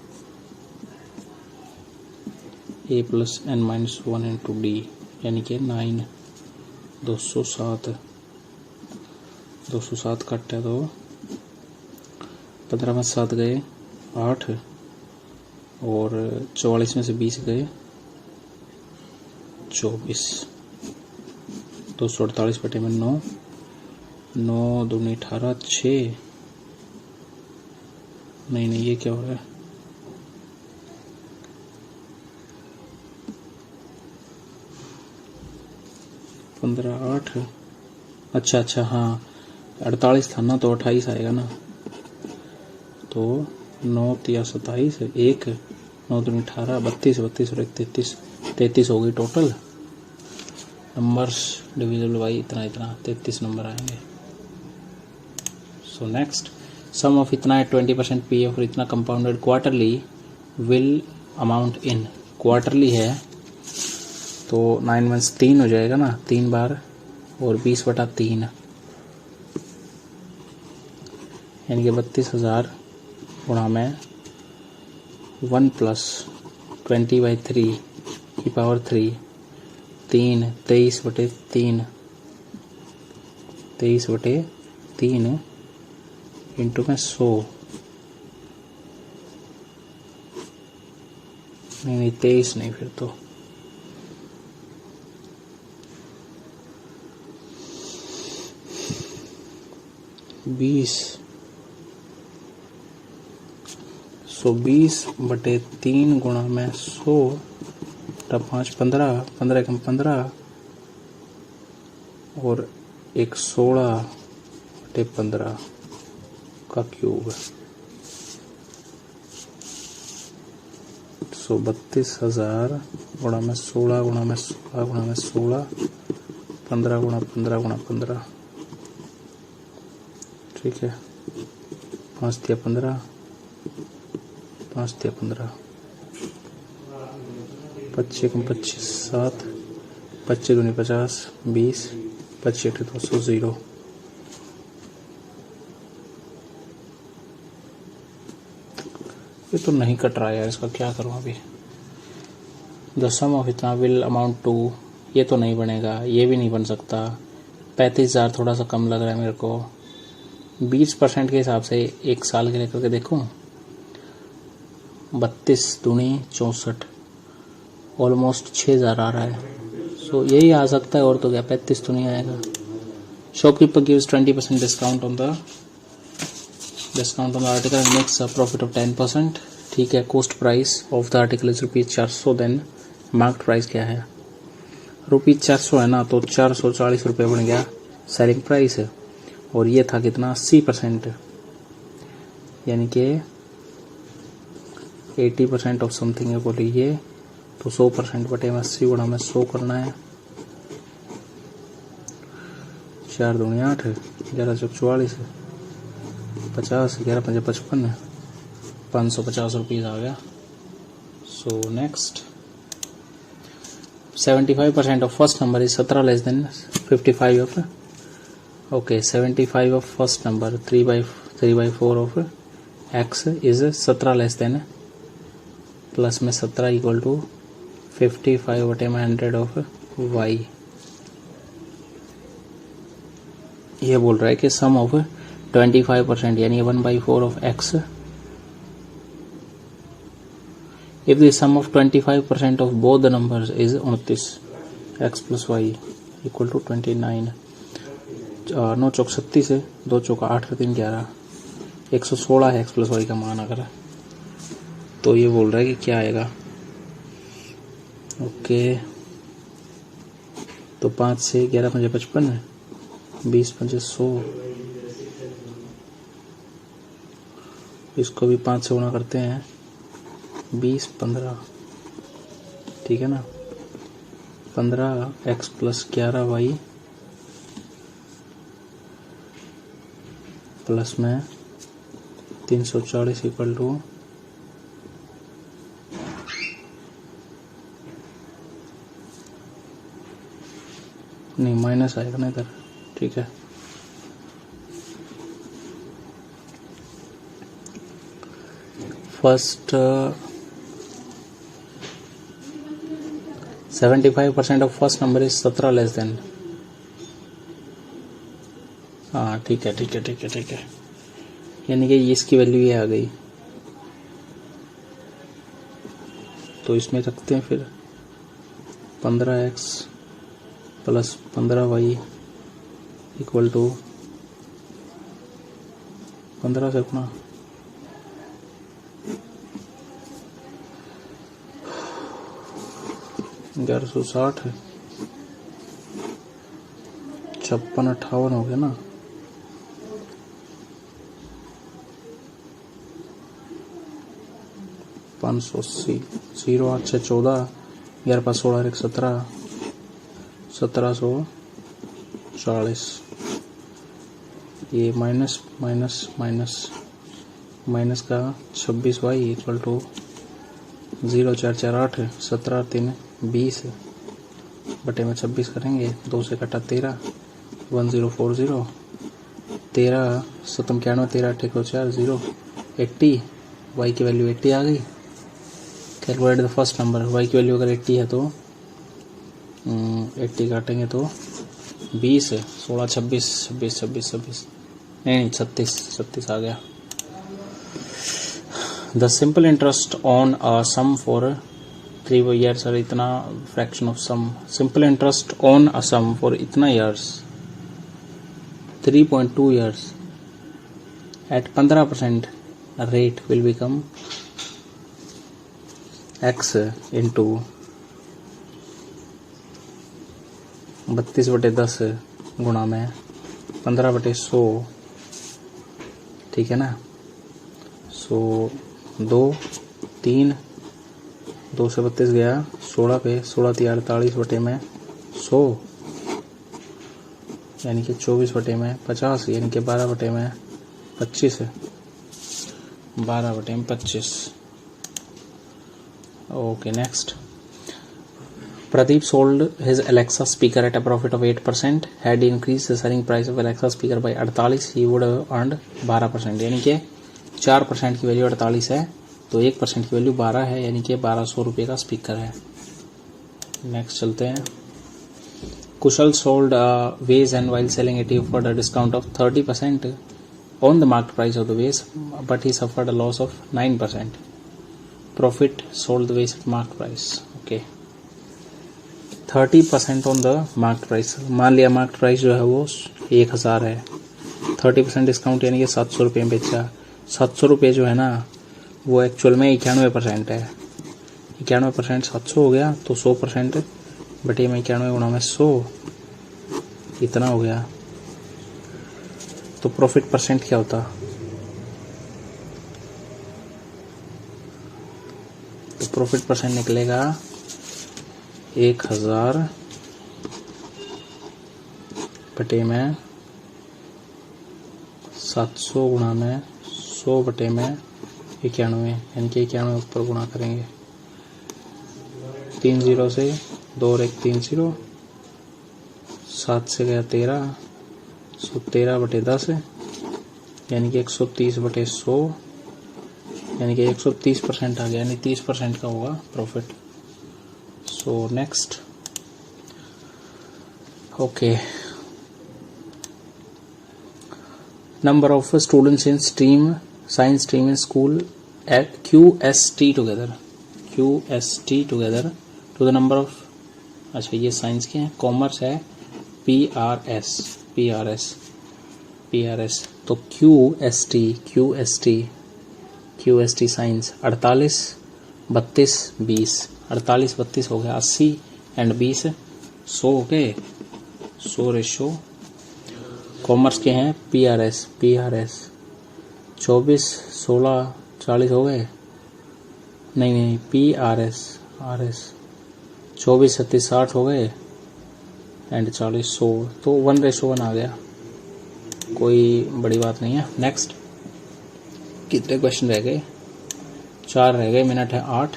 a plus n minus 1 into D, यानी कि 9, 207 कट है, तो 15 में 7 गए 8 और 44 में से 20 गए 24, 248 बटे में 9, 9 दूनी 18, 6, नहीं ये क्या हो रहा है, 15 8, अच्छा हाँ 48 था ना, तो 28 आएगा ना, तो 9 तिया 27, 1 9 दूनी 18, 32 और 1 33 हो गई टोटल नंबर्स डिविजिबल बाई इतना 33 नंबर आएंगे। सो नेक्स्ट, सम ऑफ इतना है 20% पीएफ और इतना compounded quarterly will amount in, quarterly है तो 9 मंथ्स 3 हो जाएगा ना, 3 बार और 20/3, यानी कि 32,000 गुणा में 1 प्लस 20/3 की पावर 3, 23/3 इंटू में 100, नहीं 23 नहीं, फिर तो 20, 20/3 गुणा में 100 + 5 15, 15 × 15 और एक 16/15 का क्यूब। 32,000 गुणा में 16 गुणा में 16 गुणा में 16, 15 गुणा 15 गुणा 15, ठीक है। 5 × 15, 5 × 15, 25 × 25 7, 25 दूनी 50, 20, 25 × 200 0। ये तो नहीं कट रहा है यार, इसका क्या करूं अभी। द सम ऑफ इतना विल अमाउंट टू, ये तो नहीं बनेगा, ये भी नहीं बन सकता। 35,000 थोड़ा सा कम लग रहा है मेरे को। 20% के हिसाब से एक साल के लिए करके देखूं। 32 दूनी 64, ऑलमोस्ट 6,000 आ रहा है। सो यही आ सकता है, और तो क्या 35 तो नहीं आएगा। Shopkeeper gives 20% discount on the article and makes a profit of 10%। ठीक है। Cost price of the article is ₹400। Then market price क्या है? ₹400 है ना, तो 440 रुपये बन गया सेलिंग प्राइस है। और ये था कितना? 80%, यानी कि 80% ऑफ समथिंग है बोलिए, तो 100% बटे में 80 गुणा में 100 करना है। 4 दूनी 8, 11 चौक 44, 50, 11 पंजे 55, 550 रुपीज़ आ गया। So next 75% of first number is 17 less than 55 of, okay 75 of first number 3/4 of x is 17 less than, plus में 17 इक्वल टू 55 बटे में 100 ऑफ y। ये बोल रहा है कि सम ऑफ 25% यानी 1/4 of x, if the sum of 25% of both the numbers is 29, x plus y equal to 29। 9 चौक 36 है, 2 चौक 8 3 11, 116 है x प्लस वाई का मान। अगर तो ये बोल रहा है कि क्या आएगा, ओके। तो 5 से 11 पंजे 55, 20 पंजे 100, इसको भी 5 से गुणा करते हैं, 20 15, ठीक है ना। 15 x प्लस 11 y प्लस में 340 इक्वल टू नहीं माइनस आएगा ना इधर, ठीक है। First 75% of first number is 17 less than, हाँ ठीक है ठीक है ठीक है ठीक है, यानी कि इसकी वैल्यू ये आ गई। तो इसमें रखते हैं फिर 15x plus 15y equal to 15 से अपना 1160 है, 56 58 हो गया ना। 580, 0 8 6 14, 11 5 16 1 17, 1740। ये माइनस माइनस माइनस माइनस का 26y इक्वल टू 0 4 4 8, 17 3 20 बटे में 26 करेंगे, 2 से कटा 13, 1040, 13 7 91, 13 8 4 0 80, y की वैल्यू 80 आ गई। Calculate the first number, y की वैल्यू अगर 80 है तो 80 काटेंगे तो 20 है, 16 26 26 26 26 नहीं 36 आ गया। The simple interest on a sum for 3 years, और इतना fraction of sum, simple interest on a sum for इतना years 3.2 years at 15% rate will become x into 32/10 गुणा में 15/100, ठीक है ना। सो 2 3 2 से 32 गया 16 पे, 16 3 48 में 100 यानी कि 24 में 50 यानी कि 12 में 25 है, 12 में 25। Okay next. Pradeep sold his Alexa speaker at a profit of 8%. Had he increased the selling price of Alexa speaker by 48, he would have earned 12%। यानी कि 4% की वैल्यू 48 है तो 1% की वैल्यू 12 है, यानी कि 1200 रुपये का स्पीकर है। नेक्स्ट चलते हैं। कुशल sold a vase and while selling it he offered a discount of 30% on the marked price of the vase, but he suffered a loss of 9%. Profit sold the vase at marked price. Okay. 30% on the market price. मान लिया market price जो है वो 1000 है, 30% discount यानी कि 700 रुपये में बेचा। 700 रुपये जो है ना वो एक्चुअल में 91% है। 91% 700 हो गया तो 100% बटे में 91 गुणा में 100 इतना हो गया। तो प्रॉफिट परसेंट क्या होता? तो प्रॉफिट परसेंट निकलेगा 1000 बटे में 700 गुणा में 100 बटे में 91, यानी कि 91 ऊपर गुणा करेंगे। 3 0 से 2 और 1 3 0, 7 से गया 13, 13 बटे 10 यानी कि 130 बटे 100 यानी कि 130% आ गया, यानी 30% का होगा profit. So next, okay, number of students in science stream in school at QST together to the number of, अच्छा ये साइंस के हैं, कॉमर्स है PRS तो QST साइंस 48 32 20, 48 32 हो गया 80 एंड 20 100 हो गए, 100 रेशो। कॉमर्स के हैं PRS 24 16 40 हो गए, नहीं PRS 24 37 60 हो गए एंड 40 100, तो 1:1 आ गया, कोई बड़ी बात नहीं है। नेक्स्ट, कितने क्वेश्चन रह गए? 4 रह गए, मिनट है 8।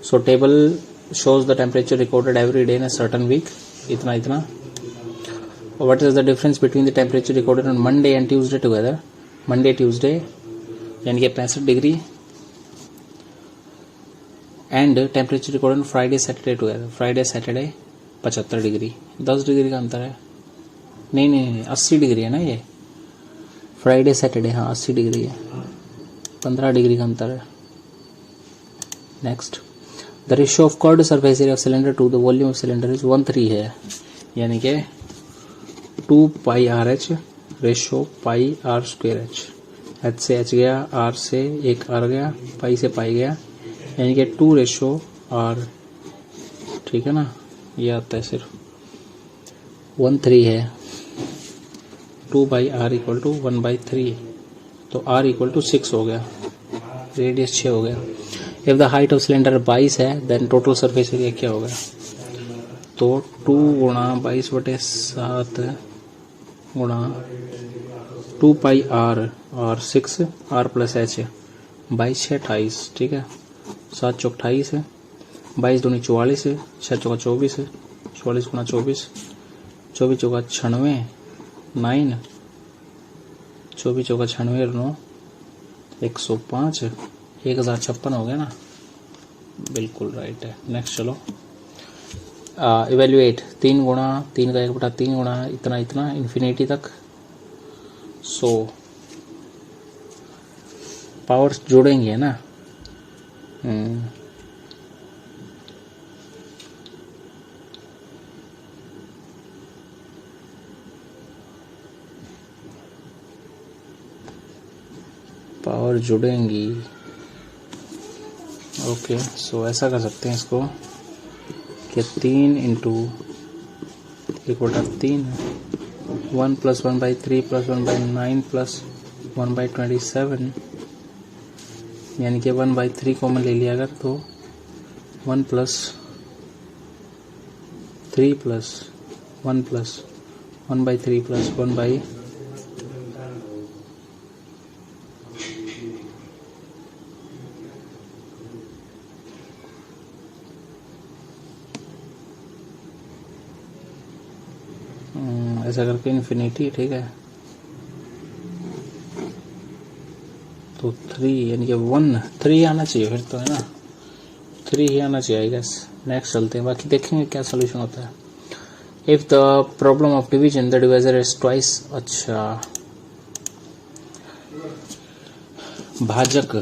So table shows the temperature recorded every day in a certain week. इतना what is the difference between the temperature recorded on Monday and Tuesday together? Monday Tuesday यानी कि 65 degree and temperature recorded on Friday Saturday together. Friday Saturday 75 degree, 10 degree का अंतर है। नहीं 80 degree है ना ये, फ्राइडे सैटरडे, हाँ 80 डिग्री है, 15 डिग्री का अंतर है। Next, the ratio of curved surface area of cylinder to the volume of cylinder is 1:3 है, यानी कि 2 pi r h ratio pi r square h. H से एच गया, आर से एक आर गया, पाई से पाई गया, यानी कि 2 रेशियो आर, ठीक है ना। ये आता है सिर्फ 1:3 है, 2 बाई आर इक्वल टू 1/3, तो आर इक्वल टू 6 हो गया, रेडियस 6 हो गया। If the height of cylinder 22 है देन टोटल सरफेस एरिया क्या होगा? तो 2 गुणा 22/7 गुणा 2 पाई आर और 6 आर प्लस एच, 22 6 28, ठीक है। 7 चौक 28 है, 22 दूनी 44 है, 6 चौका 24 है, 44 गुणा 24, 24 चौका 96 9, 24 चौका 96 9 105, 1056 हो गया ना, बिल्कुल राइट है। नेक्स्ट चलो, इवेल्युएट 3 गुणा 3 का 1/3 गुणा इतना इन्फिनिटी तक। सो पावर्स जोड़ेंगे ना, पावर जुड़ेंगी। ओके, सो ऐसा कर सकते हैं इसको कि 3 इंटू 1/3 1 + 1/3 + 1/9 + 1/27, यानी कि 1/3 कॉमन ले लिया अगर तो 1 + 3 + 1 + 1/3 + 1/, ऐसा करके इन्फिनिटी, ठीक है। तो 3 यानी कि 1 3 आना चाहिए फिर तो, है ना, 3 ही आना चाहिए आई गेस। नेक्स्ट चलते हैं, बाकी देखेंगे क्या सोल्यूशन होता है। If the problem of division the divisor is twice, अच्छा भाजक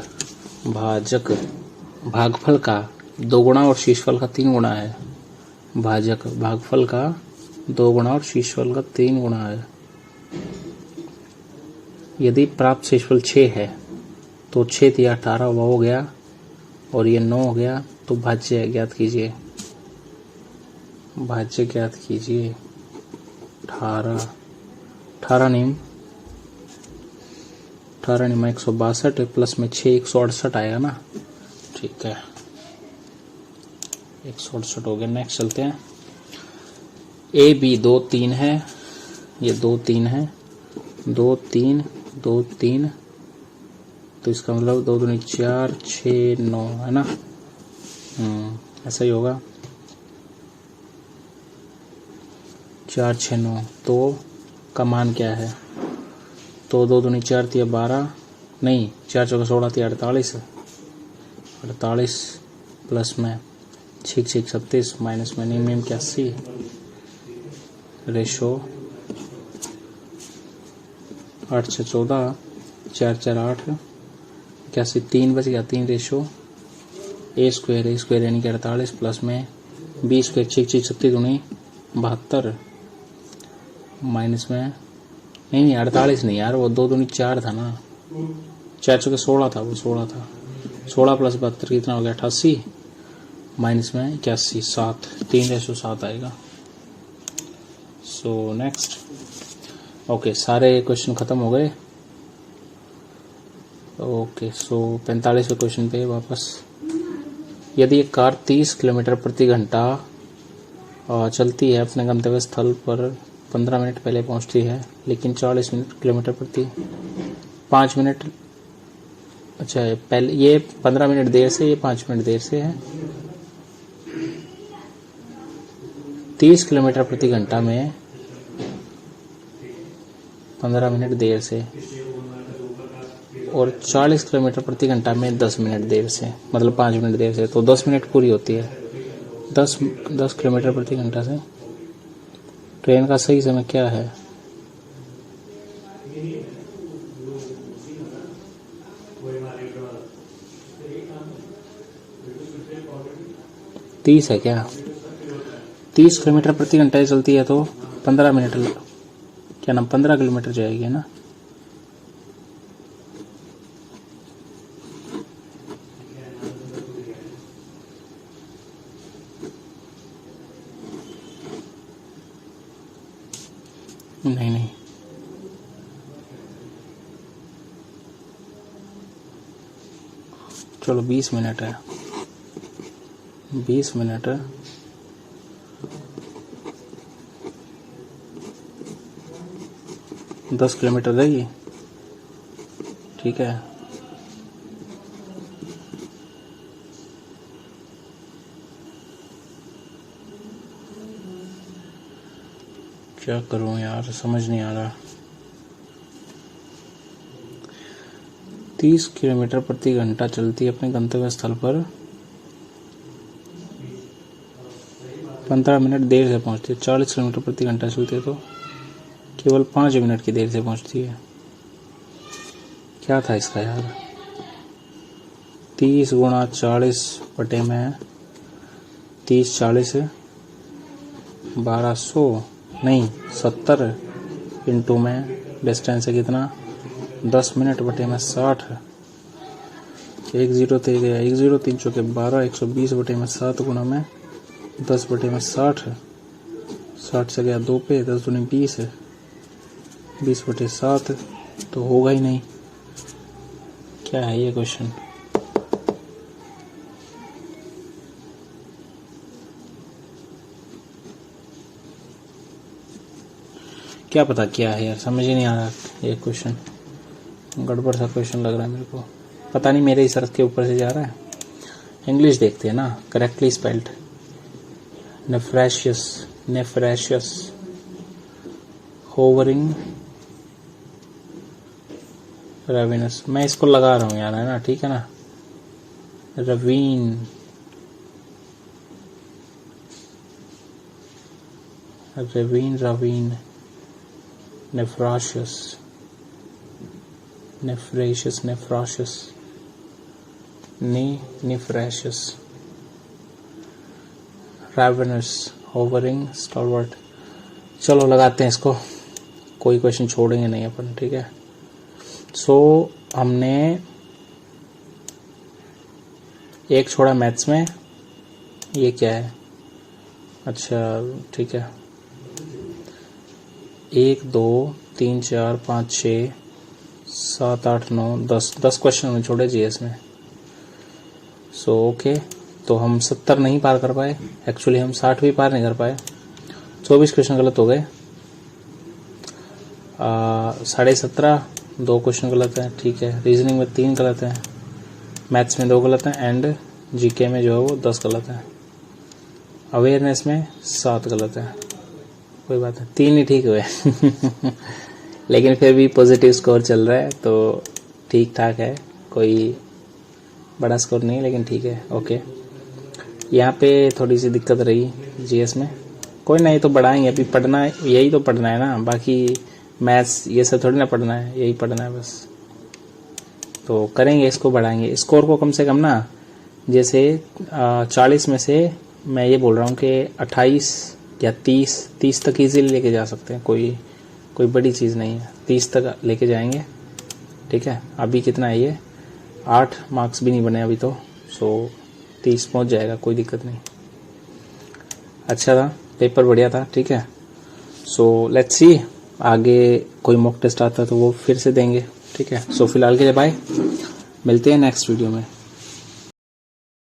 भागफल का 2 गुना और शीर्षफल का 3 गुना है। भाजक भागफल का 2 गुना और शीर्षफल का 3 गुना है। यदि प्राप्त शेषफल 6 है तो 6 × 18 वो हो गया और ये 9 हो गया, तो भाज्य ज्ञात कीजिए। भाज्य ज्ञात कीजिए 18 नियम 162 प्लस में 6 168 आएगा ना, ठीक है, 168 हो गया। नेक्स्ट चलते हैं। ए बी 2 3 है, ये 2 3 है, 2 3 2 3, तो इसका मतलब 2 दूनी 4 6 9 है ना, ऐसा ही होगा 4 6 9। तो का मान क्या है, तो 2 दूनी 4 × 12, नहीं 4 × 4 = 16 × 48 प्लस में 6 6 36 माइनस में नियम 81 रेशो 8 6 14 4 4 8 81 3 बच गया, 3 रेशो a² यानी कि 48 प्लस में b² 6 6 36 दूनी 72 माइनस में नहीं 48 नहीं यार, वो 2 दूनी 4 था ना, 4 × 16 था, वो 16 था, 16 + 72 कितना हो गया 88 माइनस में 81 7, 3:7 आएगा। सो नेक्स्ट, ओके सारे क्वेश्चन खत्म हो गए। ओके, सो 45वें क्वेश्चन पे वापस। यदि एक कार 30 किलोमीटर प्रति घंटा चलती है, अपने गंतव्य स्थल पर 15 मिनट पहले पहुंचती है, लेकिन 40 किलोमीटर प्रति 5 मिनट, अच्छा पहले ये 15 मिनट देर से, ये 5 मिनट देर से है। 30 किलोमीटर प्रति घंटा में 15 मिनट देर से और 40 किलोमीटर प्रति घंटा में 10 मिनट देर से, मतलब 5 मिनट देर से, तो 10 मिनट पूरी होती है। 10 किलोमीटर प्रति घंटा से ट्रेन का सही समय क्या है? तीस है क्या? 30 किलोमीटर प्रति घंटा चलती है तो 15 मिनट, क्या नाम 15 किलोमीटर जाएगी ना। नहीं चलो 20 मिनट है, 20 मिनट है। दस किलोमीटर रहेगी, ठीक है। क्या करूं यार, समझ नहीं आ रहा। 30 किलोमीटर प्रति घंटा चलती है, अपने गंतव्य स्थल पर 15 मिनट देर से पहुंचती है। 40 किलोमीटर प्रति घंटा चलती है तो केवल 5 मिनट की देर से पहुंचती है। क्या था इसका यार? 30 × 40 बटे में 30 40 1200 नहीं 70 इंटू में डिस्टेंस है कितना 10 मिनट बटे में 60 एक जीरो थे गया, एक जीरो, 3 चौके 12, 120 बटे में 7 गुना में 10 बटे में 60 है, 60 से गया 2 पे, 10 दूनी 20 है, 20 बटे 7 तो होगा ही नहीं। क्या है ये क्वेश्चन? क्या पता क्या है यार, समझ ही नहीं आ रहा ये क्वेश्चन, गड़बड़ सा क्वेश्चन लग रहा है मेरे को। पता नहीं मेरे सर के ऊपर से जा रहा है। इंग्लिश देखते हैं ना, करेक्टली स्पेल्ड नेफ्रेशियस, नेफ्रेशियस, होवरिंग, रेविनस। मैं इसको लगा रहा हूँ यार, है ना, ठीक है ना। Ravine, ravine, ravine, nefarious, nefarious, nefarious, nefarious, ravenous, hovering, stalwart. चलो लगाते हैं इसको, कोई क्वेश्चन छोड़ेंगे नहीं अपन, ठीक है। सो हमने एक छोड़ा मैथ्स में, ये क्या है? अच्छा ठीक है, 1 2 3 4 5 6 7 8 9 10 क्वेश्चन हमने छोड़े जीएस में। सो ओके, तो हम 70 नहीं पार कर पाए, एक्चुअली हम 60 भी पार नहीं कर पाए, 24 क्वेश्चन गलत हो गए। 17.5 2 क्वेश्चन गलत है, ठीक है। रीजनिंग में 3 गलत है, मैथ्स में 2 गलत है, एंड जीके में जो है वो 10 गलत है। अवेयरनेस में 7 गलत है, कोई बात है, 3 ही ठीक हुए लेकिन फिर भी पॉजिटिव स्कोर चल रहा है, तो ठीक ठाक है, कोई बड़ा स्कोर नहीं, लेकिन ठीक है, ओके। यहाँ पे थोड़ी सी दिक्कत रही जीएस में, कोई नहीं, तो बढ़ाएंगे, अभी पढ़ना है, यही तो पढ़ना है ना, बाकी मैथ्स ये सब थोड़ी ना पढ़ना है, यही पढ़ना है बस। तो करेंगे, इसको बढ़ाएंगे, स्कोर को कम से कम ना, जैसे 40 में से मैं ये बोल रहा हूँ कि 28 या 30 तक इजीली लेके जा सकते हैं, कोई बड़ी चीज़ नहीं है, 30 तक लेके जाएंगे, ठीक है। अभी कितना है ये, 8 मार्क्स भी नहीं बने अभी तो, सो 30 पहुँच जाएगा, कोई दिक्कत नहीं। अच्छा था पेपर, बढ़िया था, ठीक है। सो लेट्स सी, आगे कोई मॉक टेस्ट आता है तो वो फिर से देंगे, ठीक है। सो फिलहाल के लिए बाय, मिलते हैं नेक्स्ट वीडियो में।